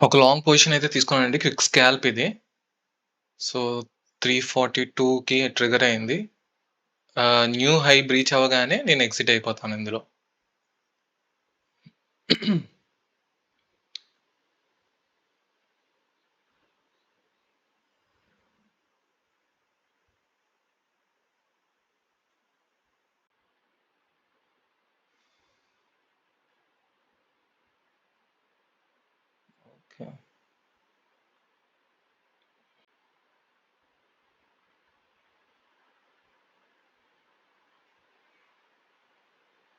ఒక long position అయితే తీసుకున్నానండి. క్విక్ స్కాల్ప్ ఇది. సో, 342కి ట్రిగ్గర్ అయింది. న్యూ హై బ్రీచ్ అవ్వగానే నేను ఎగ్జిట్ అయిపోతాను ఇందులో. Okay.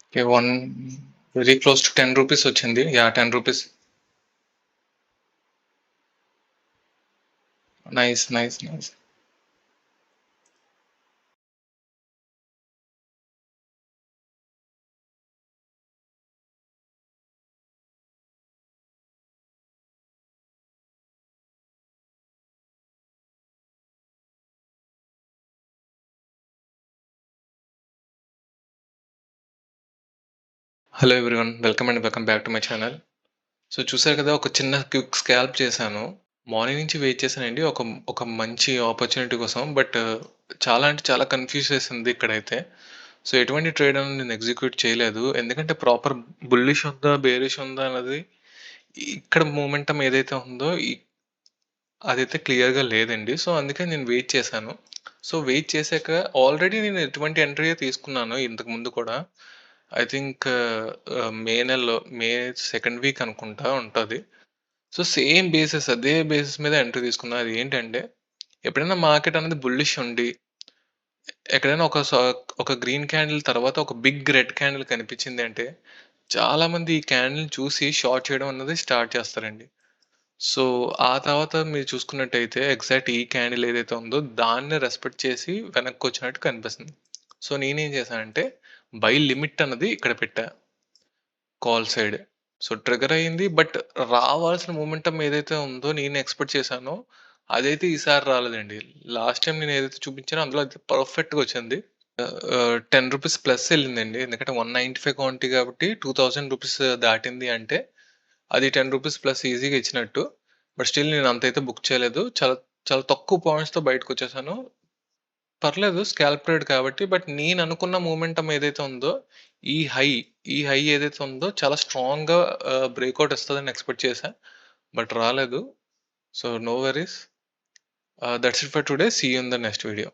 Okay. Very close to 10 rupees వచ్చింది. Yeah! 10 rupees. Nice. Nice. Nice. Hello everyone. Welcome and welcome back to my channel. So, చూసారు కదా! ఒక చిన్న క్విక్ స్కాల్ప్ చేశాను. మార్నింగ్ నుంచి వెయిట్ చేశానండి. ఒక మంచి ఆపర్చునిటీ కోసం. బట్ చాలా అంటే చాలా కన్‌ఫ్యూజ్ చేసింది ఇక్కడైతే. సో, ఎటువంటి ట్రేడ్ అనేది నేను ఎగ్జిక్యూట్ చేయలేదు. ఎందుకంటే ప్రాపర్ బుల్లిష్ ఉందా? బేరిష్ ఉందా? అన్నది ఇక్కడ మొమెంటమ్ ఏదైతే ఉందో అదైతే క్లియర్‌గా లేదండి. సో, అందుకే నేను వెయిట్ చేశాను. సో, వెయిట్ చేశాక ఆల్రెడీ నేను ఎటువంటి ఎంట్రీయే తీసుకున్నాను ఇంతకుముందు కూడా. ఐ థింక్ మే నెలలో మే సెకండ్ వీక్ అనుకుంటా ఉంటది. సో, సేమ్ బేసిస్ అదే బేసిస్ మీద ఎంట్రీ తీసుకున్నా. అది ఏంటంటే ఎప్పుడైనా మార్కెట్ అనేది బుల్లిష్ ఉండి ఎక్కడైనా ఒక గ్రీన్ క్యాండిల్ తర్వాత ఒక బిగ్ రెడ్ క్యాండిల్ కనిపించింది అంటే చాలామంది ఈ క్యాండిల్‌ని చూసి షార్ట్ చేయడం అన్నది స్టార్ట్ చేస్తారండి. సో, ఆ తర్వాత మీరు చూసుకున్నట్టయితే ఎగ్జాక్ట్ ఈ క్యాండిల్ ఏదైతే ఉందో దాన్ని రెస్పెక్ట్ చేసి వెనక్కొచ్చినట్టు కనిపిస్తుంది. సో, నేనేం చేశానంటే బై లిమిట్ అన్నది ఇక్కడ పెట్టా కాల్ సైడ్. సో, ట్రిగ్గర్ అయింది. బట్ రావాల్సిన మొమెంటమ్ ఏదైతే ఉందో నేను ఎక్స్‌పెక్ట్ చేశానో అదైతే ఈసారి రాలేదండి. లాస్ట్ టైమ్ నేను ఏదైతే చూపించానో అందులో అది పర్ఫెక్ట్‌గా వచ్చింది. 10 రూపీస్ ప్లస్ ఎళ్ళిందండి. ఎందుకంటే 195 క్వాంటిటీ కాబట్టి 2000 రూపీస్ దాటింది అంటే అది 10 రూపీస్ ప్లస్ ఈజీగా ఇచ్చినట్టు. బట్ స్టిల్ నేను అంతైతే బుక్ చేయలేదు. చాలా చాలా తక్కువ పాయింట్స్‌తో బయటకొచ్చేసాను. పర్లేదు స్కాల్ప్ ట్రేడ్ కాబట్టి. బట్ నేను అనుకున్న మొమెంటమ్ ఏదైతే ఉందో ఈ హై, ఈ హై ఏదైతే ఉందో చాలా స్ట్రాంగ్‌గా బ్రేకౌట్ ఇస్తదని ఎక్స్‌పెక్ట్ చేశా. బట్ రాలేదు. So, no worries. That's it for today. See you in the next video.